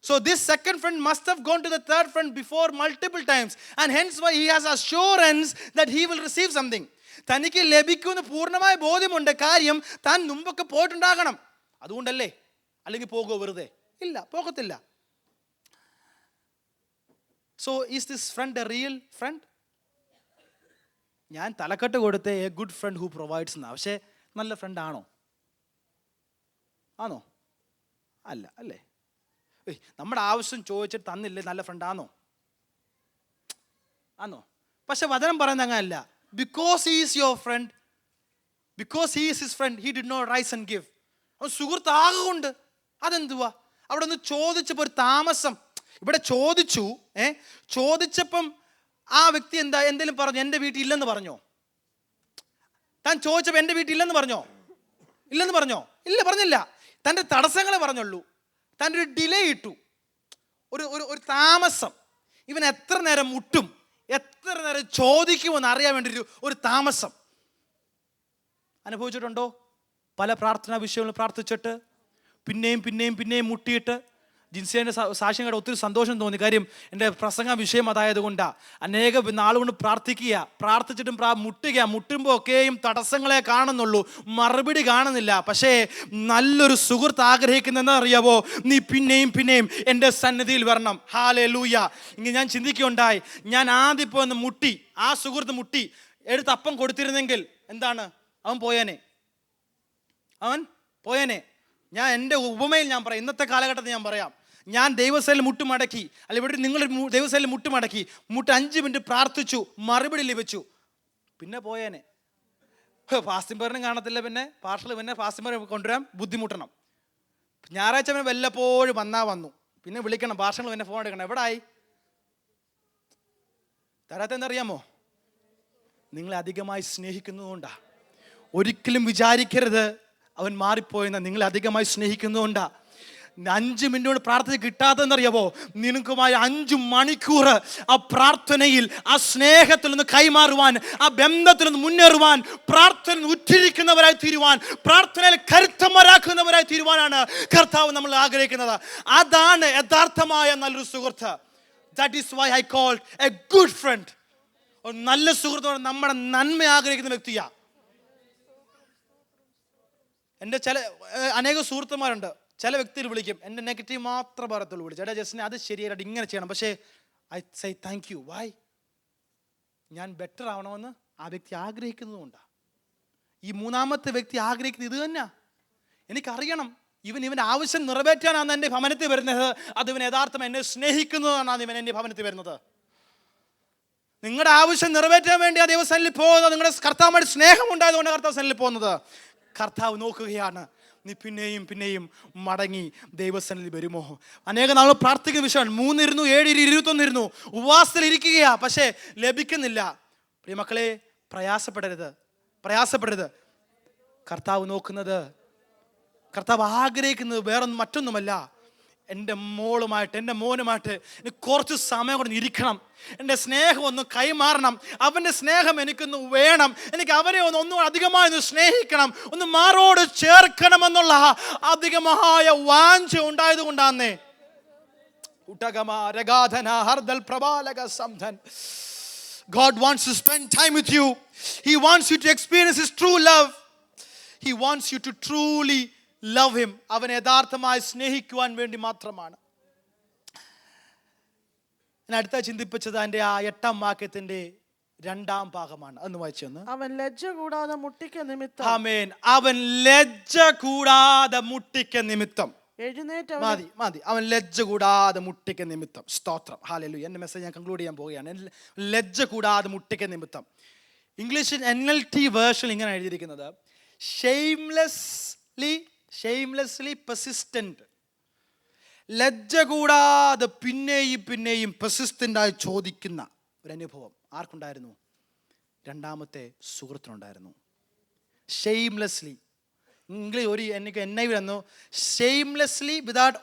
So this second friend must have gone to the third friend before multiple times, and hence why he has assurance that he will receive something. തനിക്ക് ലഭിക്കുമെന്ന് പൂർണ്ണമായ ബോധ്യമുണ്ട്. കാര്യം താൻ മുമ്പൊക്കെ പോയിട്ടുണ്ടാകണം. അതുകൊണ്ടല്ലേ? അല്ലെങ്കിൽ പോകുമോ വെറുതെ? ഇല്ല, പോകത്തില്ല. So is this friend a real friend? ഞാൻ തലക്കെട്ട് കൊടുത്ത A good friend who provides എന്നാ. പക്ഷേ നല്ല ഫ്രണ്ട് ആണോ? അല്ല, അല്ലേ? നമ്മുടെ ആവശ്യം ചോദിച്ചിട്ട് തന്നില്ലേ, നല്ല ഫ്രണ്ട് ആണോ? പക്ഷെ വചനം പറയുന്നത് അങ്ങനല്ല. Because he is your friend, because he is his friend, he did not rise and give. അവൻ സുഹൃത്താകൊണ്ട് അതെന്തുവാ? അവിടെ ഒന്ന് ചോദിച്ചപ്പോൾ ഒരു താമസം. ഇവിടെ ചോദിച്ചപ്പം ആ വ്യക്തി എന്തെങ്കിലും പറഞ്ഞു? എൻ്റെ വീട്ടിൽ ഇല്ലെന്ന് പറഞ്ഞോ? താൻ ചോദിച്ചപ്പോൾ എൻ്റെ വീട്ടിൽ ഇല്ലെന്ന് പറഞ്ഞോ? ഇല്ല, പറഞ്ഞില്ല. തൻ്റെ തടസ്സങ്ങളെ പറഞ്ഞുള്ളൂ. തൻ്റെ ഒരു ഡിലേ ഇട്ടു, ഒരു താമസം. ഇവൻ എത്ര നേരം മുട്ടും, എത്ര നേരം ചോദിക്കുമെന്ന് അറിയാൻ വേണ്ടി ഒരു താമസം അനുഭവിച്ചിട്ടുണ്ടോ? പല പ്രാർത്ഥനാ വിഷയങ്ങളും പ്രാർത്ഥിച്ചിട്ട് പിന്നെയും മുട്ടിയിട്ട്. ജിൻസിയുടെ സാക്ഷ്യം കേട്ട് ഒത്തിരി സന്തോഷം തോന്നി. കാര്യം എൻ്റെ പ്രസംഗ വിഷയം അതായതുകൊണ്ടാണ്. അനേക നാളുകൊണ്ട് പ്രാർത്ഥിച്ചിട്ടും മുട്ടുമ്പോൾ ഒക്കെയും തടസ്സങ്ങളെ കാണുന്നുള്ളൂ, മറുപടി കാണുന്നില്ല. പക്ഷേ നല്ലൊരു സുഹൃത്ത് ആഗ്രഹിക്കുന്ന എന്താ അറിയാവോ? നീ പിന്നെയും എൻ്റെ സന്നിധിയിൽ വരണം. ഹല്ലേലൂയ. ഇങ്ങനെ ഞാൻ ചിന്തിക്കുകയുണ്ടായി. ഞാൻ ആദ്യം ഇപ്പോൾ ഒന്ന് മുട്ടി, ആ സുഹൃത്ത് മുട്ടി എടുത്ത് അപ്പം കൊടുത്തിരുന്നെങ്കിൽ എന്താണ്? അവൻ പോയേനെ. ഞാൻ എൻ്റെ ഉപമയിൽ ഞാൻ പറയാം, ഇന്നത്തെ കാലഘട്ടത്തിൽ ഞാൻ പറയാം. ഞാൻ ദൈവസേനയിൽ മുട്ടുമടക്കി, അല്ല ഇവിടെ നിങ്ങൾ ദൈവസേനയിൽ മുട്ടുമടക്കി 5 മിനിറ്റ് പ്രാർത്ഥിച്ചു, മറുപടി ലഭിച്ചു, പിന്നെ പോയേനെ. ഫാസ്റ്റിംഗ് കാണത്തില്ല, പിന്നെ ഫാസ്റ്റിംഗ് കൊണ്ടുവരാൻ ബുദ്ധിമുട്ടണം. ഞായറാഴ്ച വല്ലപ്പോഴും വന്നു, പിന്നെ വിളിക്കണം, ഭാഷകൾ പിന്നെ ഫോൺ എടുക്കണം. എവിടായി? തരാത്ത എന്തറിയാമോ? നിങ്ങളെ അധികമായി സ്നേഹിക്കുന്നതുകൊണ്ടാ. ഒരിക്കലും വിചാരിക്കരുത് അവൻ മാറിപ്പോയെന്ന്. നിങ്ങളെ അധികമായി സ്നേഹിക്കുന്നതുകൊണ്ടാ. 5 മിനിറ്റോട് പ്രാർത്ഥന കിട്ടാത്തതെന്നറിയാവോ? നിനക്കുമായി 5 മണിക്കൂർ ആ പ്രാർത്ഥനയിൽ, ആ സ്നേഹത്തിൽ നിന്ന് കൈമാറുവാൻ, ആ ബന്ധത്തിൽ നിന്ന് മുന്നേറുവാൻ, പ്രാർത്ഥന ഉറ്റിരിക്കുന്നവരായി തീരുവാൻ, പ്രാർത്ഥനയിൽ കരുത്തന്മാരാക്കുന്നവരായി തീരുവാനാണ് കർത്താവ് നമ്മൾ ആഗ്രഹിക്കുന്നത്. അതാണ് യഥാർത്ഥമായ നല്ലൊരു സുഹൃത്ത്. That is why I called a good friend. ഒരു നല്ല സുഹൃത്ത് നമ്മുടെ നന്മ ആഗ്രഹിക്കുന്ന വ്യക്തിയാ. എൻ്റെ അനേക സുഹൃത്തുമാരുണ്ട്. ചില വ്യക്തികൾ വിളിക്കും, എൻ്റെ നെഗറ്റീവ് മാത്രം പറയത്തുള്ളൂ. ചേട്ടാ ജസ്റ്റിനെ അത് ശരിയായിട്ട് ഇങ്ങനെ ചെയ്യണം, പക്ഷേ I say thank you. Why? ഞാൻ ബെറ്റർ ആവണമെന്ന് ആ വ്യക്തി ആഗ്രഹിക്കുന്നതുകൊണ്ടാണ്. ഈ മൂന്നാമത്തെ വ്യക്തി ആഗ്രഹിക്കുന്നത് ഇത് തന്നെയാ. എനിക്കറിയണം ഇവൻ്റെ ആവശ്യം നിറവേറ്റാനാണ് എൻ്റെ ഭവനത്തിൽ വരുന്നത്. അത് ഇവൻ യഥാർത്ഥം എന്നെ സ്നേഹിക്കുന്നതാണ് ഇവൻ എൻ്റെ ഭവനത്തിൽ വരുന്നത്. നിങ്ങളുടെ ആവശ്യം നിറവേറ്റാൻ വേണ്ടി ആ ദൈവസന്നിധിയിൽ പോകുന്നത്, നിങ്ങളുടെ കർത്താവുമായിട്ട് സ്നേഹം ഉണ്ടായതുകൊണ്ട് കർത്താവ് സന്നിധിയിൽ പോകുന്നത്. കർത്താവ് നോക്കുകയാണ്, നീ പിന്നെയും മടങ്ങി ദൈവസന്നിധിയിൽ വരുമോ? അനേക നാൾ പ്രാർത്ഥിക്കുന്ന വിഷയമാണ്. 3 ഇരുന്നു, 7 21 ഇരുന്നു, ഉപവാസത്തിൽ ഇരിക്കുകയാ, പക്ഷേ ലഭിക്കുന്നില്ല. പ്രിയമക്കളെ, പ്രയാസപ്പെടരുത്. കർത്താവ് നോക്കുന്നത്, കർത്താവ് ആഗ്രഹിക്കുന്നത് മറ്റൊന്നുമല്ല. എൻ്റെ മോളുമായിട്ട്, എൻ്റെ മോനുമായിട്ട് എനിക്ക് കുറച്ച് സമയം കൊണ്ട് ഇരിക്കണം. എൻ്റെ സ്നേഹം ഒന്ന് കൈമാറണം. അവൻ്റെ സ്നേഹം എനിക്കൊന്ന് വേണം. എനിക്ക് അവരെ ഒന്നും അധികമായി ഒന്ന് സ്നേഹിക്കണം, ഒന്ന് മാറോട് ചേർക്കണമെന്നുള്ള അധികമായ വാഞ്ച ഉണ്ടായത് കൊണ്ടാന്നേ. God wants to spend time with you. He wants you to experience His true love. He wants you to truly love Him. അവനെ യഥാർത്ഥമായി സ്നേഹിക്കുവാൻ വേണ്ടി മാത്രമാണ്. ഞാൻ അടുത്ത ചിന്തിപ്പിച്ചത് അതിൻ്റെ ആ 8-ാം വാക്യത്തിന്റെ 2-ാം ഭാഗമാണ്. അന്ന് വായിച്ചൊന്ന്. അവൻ ലജ്ജ കൂടാതെ മുട്ടിക്ക നിമിത്തം. ആമേൻ. അവൻ ലജ്ജ കൂടാതെ മുട്ടിക്ക നിമിത്തം. എഴുന്നേറ്റ് മതി. അവൻ ലജ്ജ കൂടാതെ മുട്ടിക്ക നിമിത്തം. സ്തോത്രം. ഹല്ലേലൂയ. എൻ്റെ മെസ്സേജ് ഞാൻ കൺക്ലൂഡ് ചെയ്യാൻ പോവുകയാണ്. ലജ്ജ കൂടാതെ മുട്ടിക്ക നിമിത്തം. ഇംഗ്ലീഷിൽ NLT വേർഷൻ ഇങ്ങനെ എഴുതിയിരിക്കുന്നത്, ഷെയിംലെസ്ലി പെർസിസ്റ്റന്റ്. ലജ്ജ കൂടാതെ പിന്നെയും പെർസിസ്റ്റൻ്റായി ചോദിക്കുന്ന ഒരു അനുഭവം ആർക്കുണ്ടായിരുന്നു? 2-ാമത്തെ സുഹൃത്തിനുണ്ടായിരുന്നു. ഷെയിംലെസ്ലി. എനിക്ക് NIV വന്നു, ഷെയിംലെസ്ലി വിതൗട്ട്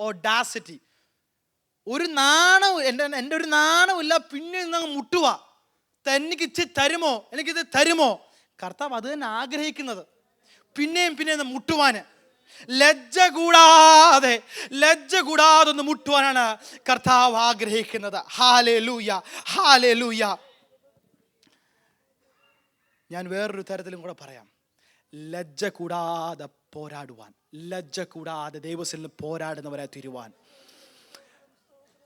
ഓഡാസിറ്റി. ഒരു നാണവും എൻ്റെ ഒരു നാണമില്ല, പിന്നെ ഇന്നങ്ങ് മുട്ടുക. എനിക്കിത് തരുമോ? കർത്താവ് അത് തന്നെ ആഗ്രഹിക്കുന്നത്, പിന്നെയും മുട്ടുവാന്. ലജ്ജ കൂടാതെ ഒന്ന് മുട്ടുവാനാണ് കർത്താവ് ആഗ്രഹിക്കുന്നത്. ഹല്ലേലൂയ. ഞാൻ വേറൊരു തരത്തിലും കൂടെ പറയാം. ലജ്ജ കൂടാതെ പോരാടുവാൻ, ലജ്ജ കൂടാതെ ദൈവത്തിൽ പോരാടുന്നവരായി തീരുവാൻ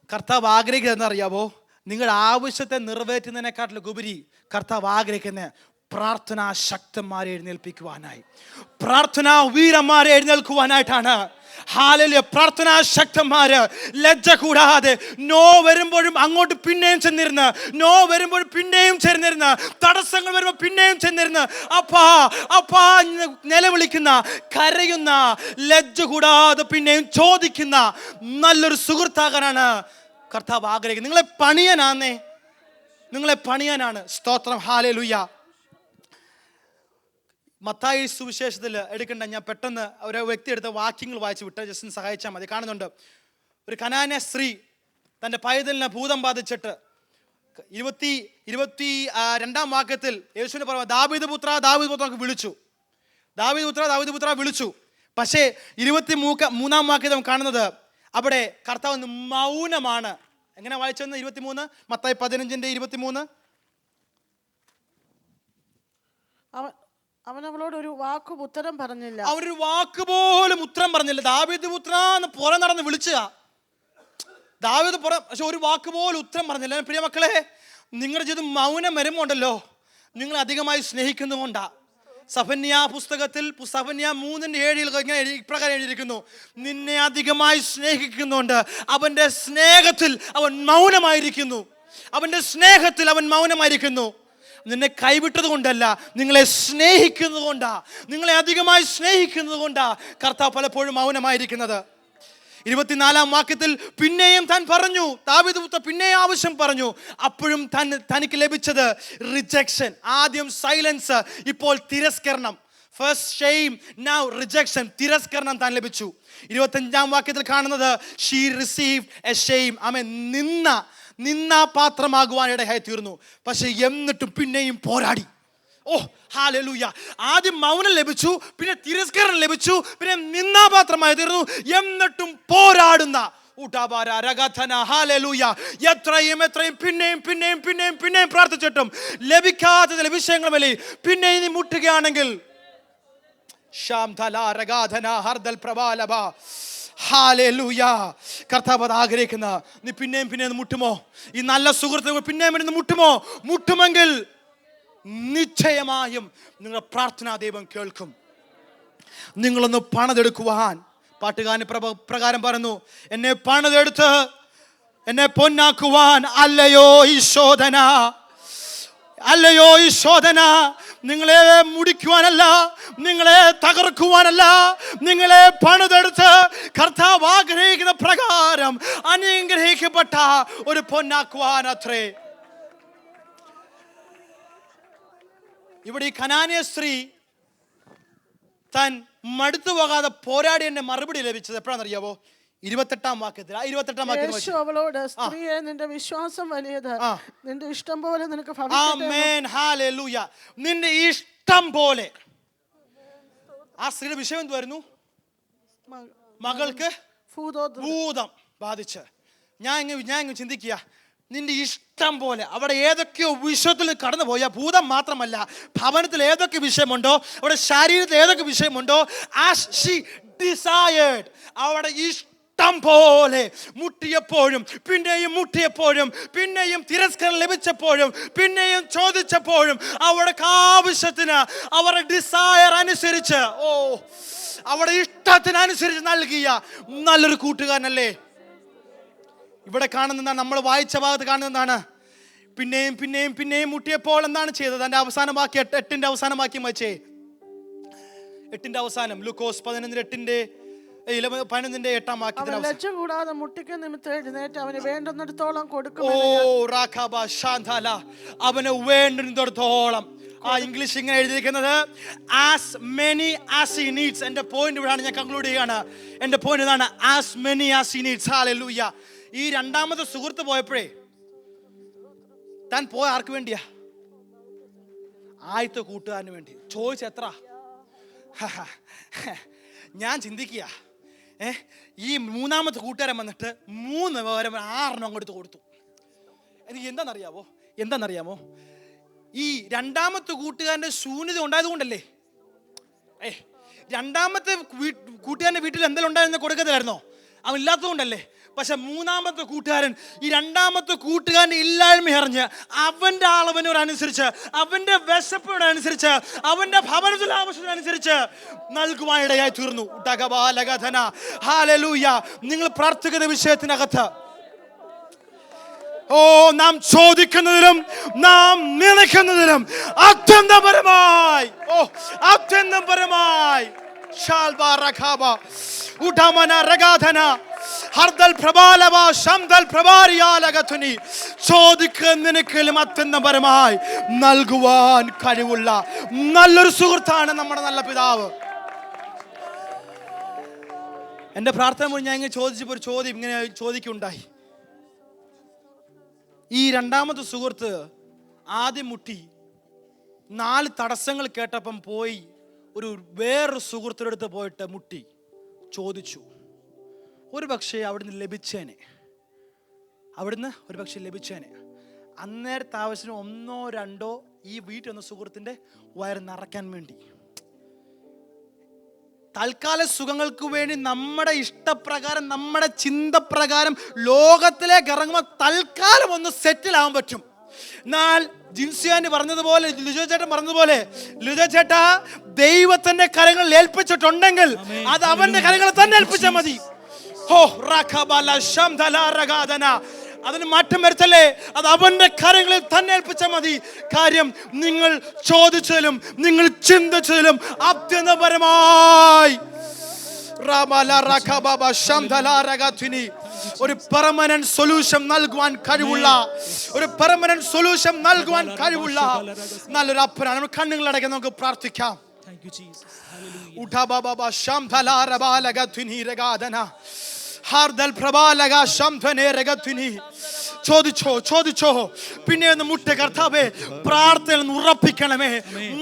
കർത്താവ് ആഗ്രഹിക്കുന്നത് എന്നറിയാവോ? നിങ്ങളുടെ ആവശ്യത്തെ നിറവേറ്റുന്നതിനെക്കാട്ടിലും ഉപരി കർത്താവ് ആഗ്രഹിക്കുന്നത് പ്രാർത്ഥനാ ശക്തന്മാരെ എഴുന്നേൽപ്പിക്കുവാനായി, പ്രാർത്ഥനാ വീരന്മാരെ എഴുന്നേൽക്കുവാനായിട്ടാണ്. ഹല്ലേലൂയ. പ്രാർത്ഥനാ ശക്തന്മാര് ലജ്ജ കൂടാതെ നോ വരുമ്പോഴും അങ്ങോട്ട് പിന്നെയും ചെന്നിരുന്ന്, നോ വരുമ്പോഴും പിന്നെയും ചെന്നിരുന്ന്, തടസ്സങ്ങൾ വരുമ്പോൾ പിന്നെയും ചെന്നിരുന്ന് അപ്പാ അപ്പാ നിലവിളിക്കുന്ന, കരയുന്ന, ലജ്ജ കൂടാതെ പിന്നെയും ചോദിക്കുന്ന നല്ലൊരു സുഹൃത്താകാനാണ് കർത്താവ് ആഗ്രഹിക്കുന്നത്. നിങ്ങളെ പണിയാനാണ്. സ്തോത്രം. ഹല്ലേലൂയ. മത്തായി സുവിശേഷത്തിൽ എടുക്കേണ്ട, ഞാൻ പെട്ടെന്ന് ഒരു വ്യക്തി എടുത്ത വാക്യങ്ങൾ വായിച്ച് വിട്ട് ജസ്റ്റ് സഹായിച്ചാൽ മതി. കാണുന്നുണ്ട്, ഒരു കനാന്യ സ്ത്രീ തൻ്റെ പൈതലിനെ ഭൂതം ബാധിച്ചിട്ട് 22 വാക്യത്തിൽ യേശുവിനെ പറയുക, ദാവീദ് പുത്ര വിളിച്ചു. ദാവീദ് പുത്ര വിളിച്ചു. പക്ഷേ 23 വാക്യത്തിൽ കാണുന്നത് അവിടെ കർത്താവ് മൗനമാണ്. എങ്ങനെ വായിച്ചെന്ന്? 23 മത്തായി 15:23. അവൻ അവളോട് ഒരു വാക്കും ഉത്തരം പറഞ്ഞില്ല. അവരൊരു വാക്ക് പോലും ഉത്തരം പറഞ്ഞില്ല. ദാവീദ് പുത്ര എന്ന് പുറം നടന്ന് വിളിച്ചുക. ദാവീദ് പുറം, പക്ഷെ ഒരു വാക്ക് പോലും ഉത്തരം പറഞ്ഞില്ല. പ്രിയ മക്കളെ, നിങ്ങളുടെ ജീവിതം മൗനം വരുമ്പോണ്ടല്ലോ, നിങ്ങൾ അധികമായി സ്നേഹിക്കുന്നതുകൊണ്ടാ. സഫന്യ പുസ്തകത്തിൽ സഫന്യ 3:7 ഇപ്രകാരം എഴുതിയിരിക്കുന്നു, നിന്നെ അധികമായി സ്നേഹിക്കുന്നുണ്ട്, അവന്റെ സ്നേഹത്തിൽ അവൻ മൗനമായിരിക്കുന്നു. അവന്റെ സ്നേഹത്തിൽ അവൻ മൗനമായിരിക്കുന്നു. നിന്നെ കൈവിട്ടത് കൊണ്ടല്ല, നിങ്ങളെ സ്നേഹിക്കുന്നത് കൊണ്ടാ, നിങ്ങളെ അധികമായി സ്നേഹിക്കുന്നത് കൊണ്ടാ കർത്താവ് പലപ്പോഴും മൗനമായിരിക്കുന്നത്. 24 വാക്യത്തിൽ പിന്നെയും താൻ പറഞ്ഞു, ദാവീദ് പുത്രൻ പിന്നെയും ആവശ്യം പറഞ്ഞു. അപ്പോഴും തനിക്ക് ലഭിച്ചത് റിജക്ഷൻ. ആദ്യം സൈലൻസ്, ഇപ്പോൾ തിരസ്കരണം. First shame, now rejection. തിരസ്കരണം താൻ ലഭിച്ചു. 25 വാക്യത്തിൽ കാണുന്നത് ഷീ റിസീവ്ഡ് എ ഷെയിം. ആമേൻ. നിന്നാപാത്രമാകുവാൻ ഇടയായി തീർന്നു. പക്ഷെ എന്നിട്ടും പിന്നെയും പോരാടി. ഓ ഹല്ലേലൂയ. ആദ്യം മൗനം ലഭിച്ചു, പിന്നെ തിരസ്കരണം ലഭിച്ചു, പിന്നെ നിന്നാപാത്രമായി തീർന്നു. എന്നിട്ടും പോരാടുന്ന എത്രയും പിന്നെയും പ്രാർത്ഥിച്ചിട്ടും ലഭിക്കാത്ത ചില വിഷയങ്ങൾ മേലെ പിന്നെയും നീ മുട്ടുകയാണെങ്കിൽ ഹല്ലേലൂയ. കർത്താവ് അത് ആഗ്രഹിക്കുന്ന, നീ പിന്നെയും മുട്ടുമോ? ഈ നല്ല സുഹൃത്തുക്കൾ പിന്നെയും മുട്ടുമോ? മുട്ടുമെങ്കിൽ നിശ്ചയമായും നിങ്ങളുടെ പ്രാർത്ഥനാ ദൈവം കേൾക്കും. നിങ്ങളൊന്ന് പണിതെടുക്കുവാൻ പാട്ടുകാരൻ പ്രകാരം പറഞ്ഞു, എന്നെ പണിതെടുത്ത് എന്നെ പൊന്നാക്കുവാൻ അല്ലയോ ഈ ശോധന. നിങ്ങളെ മുടിക്കുവാനല്ല, നിങ്ങളെ തകർക്കുവാനല്ല, നിങ്ങളെ പണിതെടുത്ത് കർത്താവ് ആഗ്രഹിക്കുന്ന പ്രകാരം അനുഗ്രഹിക്കപ്പെട്ട ഒരു പൊന്നാക്കുവാൻ അത്രേ. ഇവിടെ ഈ കനാന്യ സ്ത്രീ താൻ മടുത്തു പോകാതെ പോരാടി എന്നെ മറുപടി ലഭിച്ചത് എപ്പോഴാണെന്നറിയാവോ? 28 വാക്യത്തിൽ. യേശു അവളോട്, സ്ത്രീയെ, നിന്റെ വിശ്വാസം വലിയത്, നിന്റെ ഇഷ്ടം പോലെ നിനക്ക് ആമേൻ. ഹല്ലേലൂയ. നിന്റെ ഇഷ്ടം പോലെ. ആ സ്ത്രീയുടെ വിഷയം എന്തുവായിരുന്നു? മകൾക്ക് ഭൂതം ബാധിച്ച്. ഞാൻ ഇങ്ങ് ചിന്തിക്കുക, നിന്റെ ഇഷ്ടം പോലെ. അവിടെ ഏതൊക്കെയോ വിഷയത്തിൽ കടന്നു പോയാൽ ഭൂതം മാത്രമല്ല, ഭവനത്തിൽ ഏതൊക്കെ വിഷയമുണ്ടോ, അവിടെ ശരീരത്തിൽ ഏതൊക്കെ വിഷയമുണ്ടോ, as she desired, അവിടെ ഇഷ്ടം പോലെ മുട്ടിയപ്പോഴും പിന്നെയും തിരസ്കരണം ലഭിച്ചപ്പോഴും പിന്നെയും ചോദിച്ചപ്പോഴും അവിടെ ആവശ്യത്തിന് അവരുടെ ഡിസയർ അനുസരിച്ച്, അവിടെ ഇഷ്ടത്തിനനുസരിച്ച് നൽകിയ നല്ലൊരു കൂട്ടുകാരനല്ലേ. ഇവിടെ കാണുന്നതാണ്, നമ്മൾ വായിച്ച ഭാഗത്ത് കാണുന്നതാണ്. പിന്നെയും മുട്ടിയപ്പോൾ എന്താണ് ചെയ്തത്? അതിന്റെ അവസാനം വാക്യം 8 അവസാനം വാക്യം വെച്ചേ. 8 അവസാനം, ലൂക്കോസ് 15:8 വാക്യത്തിൽ ലജ്ജ കൂടാതെ മുട്ടിക്ക് നിമിത്തം എഴുന്നേറ്റ് അവന് വേണ്ടുന്നിടത്തോളം കൊടുക്കും. അവന് വേണ്ടുന്നിടത്തോളം. ആ ഇംഗ്ലീഷ് ഇങ്ങനെ എഴുതിയിരിക്കുന്നത് as many as he needs. എന്റെ പോയിന്റ് ഇവിടെയാണ്, ഞാൻ കൺക്ലൂഡ് ചെയ്യാണ്. എന്റെ പോയിന്റ് ഇതാണ്, as many as he needs. Hallelujah. ഈ രണ്ടാമത്തെ സുഹൃത്ത് പോയപ്പോഴേ താൻ പോയ ആർക്ക് വേണ്ടിയാ? ആദ്യത്തെ കൂട്ടുകാരന് വേണ്ടി. ചോദിച്ചെത്ര? ഞാൻ ചിന്തിക്കുക, ഈ മൂന്നാമത്തെ കൂട്ടുകാരൻ വന്നിട്ട് 3 പേരും 6 അങ്ങോട്ട് കൊടുത്തു. എനിക്ക് എന്താണെന്നറിയാമോ? ഈ രണ്ടാമത്തെ കൂട്ടുകാരൻ്റെ ശൂന്യത ഉണ്ടായത് കൊണ്ടല്ലേ. രണ്ടാമത്തെ കൂട്ടുകാരൻ്റെ വീട്ടിൽ എന്തെങ്കിലും ഉണ്ടായിരുന്ന കൊടുക്കത്തില്ലായിരുന്നോ? അവൻ ഇല്ലാത്തത് കൊണ്ടല്ലേ. പക്ഷെ മൂന്നാമത്തെ കൂട്ടുകാരൻ ഈ രണ്ടാമത്തെ കൂട്ടുകാരൻ്റെ ഇല്ലായ്മ അറിഞ്ഞ് അവൻ്റെ അളവിനോടനുസരിച്ച്, അവൻ്റെ വിശപ്പിനോടനുസരിച്ച്, അവൻ്റെ ഭവനത്തിലെ ആവശ്യത്തിനനുസരിച്ച് നൽകുവാനിടയായി തീർന്നു. ഹല്ലേലൂയ. നിങ്ങൾ പ്രാർത്ഥിക്കുന്ന വിഷയത്തിനകത്ത് നാം ചോദിക്കുന്നതിലും നാം നിലയ്ക്കുന്നതിലും അത്യന്തപരമായി ചോദിക്കുന്നതിനേക്കാളും അത്യന്തപരമായി നൽകുവാൻ കഴിവുള്ള നല്ലൊരു സുഹൃത്താണ് നമ്മുടെ നല്ല പിതാവ്. എൻ്റെ പ്രാർത്ഥന ഞാൻ ഇങ്ങനെ ചോദിച്ചപ്പോൾ ഒരു ചോദ്യം ഇങ്ങനെ ചോദിക്കുകയുണ്ടായി. ഈ രണ്ടാമത്തെ സുഹൃത്ത് ആദ്യം മുട്ടി 4 തടസ്സങ്ങൾ കേട്ടപ്പം പോയി വേറൊരു സുഹൃത്തിൻ്റെ അടുത്ത് പോയിട്ട് മുട്ടി ചോദിച്ചു. ഒരു പക്ഷേ അവിടുന്ന് ലഭിച്ചേനെ. അന്നേരത്തെ ആവശ്യം 1 or 2 ഈ വീട്ടിൽ വന്ന സുഹൃത്തിൻ്റെ വയറ് നിറയ്ക്കാൻ വേണ്ടി. തൽക്കാല സുഖങ്ങൾക്ക് വേണ്ടി നമ്മുടെ ഇഷ്ടപ്രകാരം, നമ്മുടെ ചിന്തപ്രകാരം ലോകത്തിലേക്ക് ഇറങ്ങുമ്പോൾ തൽക്കാലം ഒന്ന് സെറ്റിൽ ആവാൻ പറ്റും. എന്നാൽ ജിൻസിയാനി പറഞ്ഞതുപോലെ, ലിജോ ചേട്ടൻ പറഞ്ഞതുപോലെ, ലിജോ ചേട്ടാ ദൈവത്തിന്റെ കരങ്ങളിൽ ഏൽപ്പിച്ചിട്ടുണ്ടെങ്കിൽ അത് അവന്റെ കരങ്ങളിൽ തന്നെ ഏൽപ്പിച്ചാൽ മതി. അതിന് മാറ്റം വരുത്തല്ലേ, അത് അവന്റെ കരങ്ങളിൽ തന്നെ ഏൽപ്പിച്ചാൽ മതി. കാര്യം നിങ്ങൾ ചോദിച്ചതിലും നിങ്ങൾ ചിന്തിച്ചതിലും അത്യന്തപരമായി ഒരു പെർമനന്റ് സൊല്യൂഷൻ നൽകുവാൻ കഴിവുള്ള നല്ലൊരു അപ്പനാണ്. നമ്മൾ കണ്ണുകളടക്കി നമുക്ക് പ്രാർത്ഥിക്കാം. ചോദിച്ചോ പിന്നെ ഒന്ന് മുട്ട കർത്താവേ, പ്രാർത്ഥന ഉറപ്പിക്കണമേ.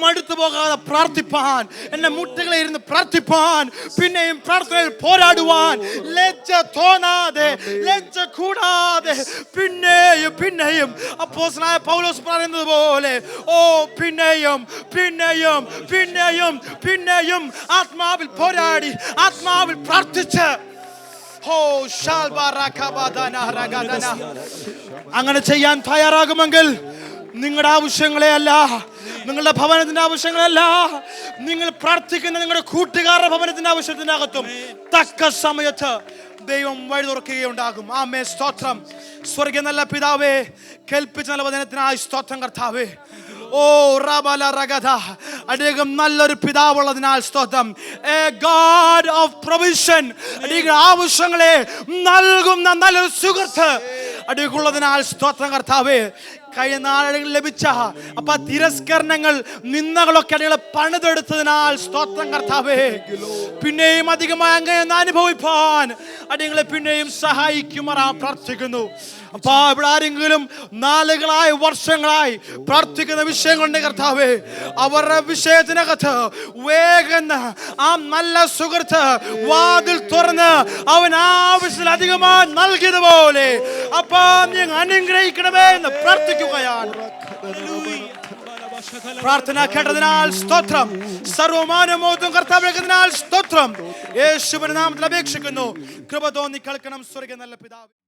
മടുത്തു പോകാതെ പ്രാർത്ഥിപ്പാൻ, എന്നെ മുട്ടകളെ ഇരുന്ന് പ്രാർത്ഥിപ്പാൻ, പിന്നെയും പ്രാർത്ഥനയിൽ പോരാടുവാൻ, ലജ്ജ തോന്നാതെ, ലജ്ജ കൂടാതെ പിന്നെയും അപ്പോസ്തലനായ പൗലോസ് പറയുന്നത് പോലെ പിന്നെയും ആത്മാവിൽ പോരാടി, ആത്മാവിൽ പ്രാർത്ഥിച്ച് അങ്ങനെ ചെയ്യാൻ തയ്യാറാകുമെങ്കിൽ നിങ്ങളുടെ ആവശ്യങ്ങളെ അല്ല, നിങ്ങളുടെ ഭവനത്തിന്റെ ആവശ്യങ്ങളല്ല, നിങ്ങൾ പ്രാർത്ഥിക്കുന്ന നിങ്ങളുടെ കൂട്ടുകാരുടെ ഭവനത്തിന്റെ ആവശ്യത്തിനകത്തും തക്ക സമയത്ത് ദൈവം വഴി തുറക്കുകയുണ്ടാകും. ആമേ, സ്തോത്രം. സ്വർഗ്ഗ നല്ല പിതാവേ, കേൾപ്പിച്ച നല്ല വചനത്തിനായി സ്തോത്രം കർത്താവേ. അനേകം നല്ലൊരു പിതാവുള്ളതിനാൽ സ്തോത്രം. എ ഗോഡ് ഓഫ് പ്രൊവിഷൻ, ആവശ്യങ്ങളെ നൽകുന്ന നല്ലൊരു സുഹൃത്ത് അടിയുള്ളതിനാൽ സ്തോത്രം കർത്താവേ. കഴിഞ്ഞ നാളുകളിൽ ലഭിച്ച തിരസ്കരണങ്ങൾ, നിന്ദകളൊക്കെ അടികളെ പണിതെടുത്തതിനാൽ സ്തോത്രം കർത്താവേ. പിന്നെയും അധികമായി അങ്ങനെ അനുഭവിപ്പാൻ അടികളെ പിന്നെയും സഹായിക്കുമാറാ പ്രാർത്ഥിക്കുന്നു. ഇവിടെ ആരെങ്കിലും നാളുകളായി, വർഷങ്ങളായി പ്രാർത്ഥിക്കുന്ന വിഷയങ്ങളുണ്ട് കർത്താവേ, അവരുടെ വിഷയത്തിനകത്ത് വേഗം ആ നല്ല സുഹൃത്ത് വാതിൽ തുറന്ന് അവൻ ആവശ്യത്തിൽ അധികമായി നൽകിയതുപോലെ നീ അനുഗ്രഹിക്കണമേ എന്ന് പ്രാർത്ഥിക്കുകയാണ്. പ്രാർത്ഥന കേട്ടതിനാൽ സ്തോത്രം. സർവമാനമോദം കർത്താവിനാൽ സ്തോത്രം. യേശുവിന്റെ നാമത്തിൽ അപേക്ഷിക്കുന്നു. കൃപ തോന്നി കേൾക്കണം സ്വർഗ്ഗ നല്ല പിതാവേ.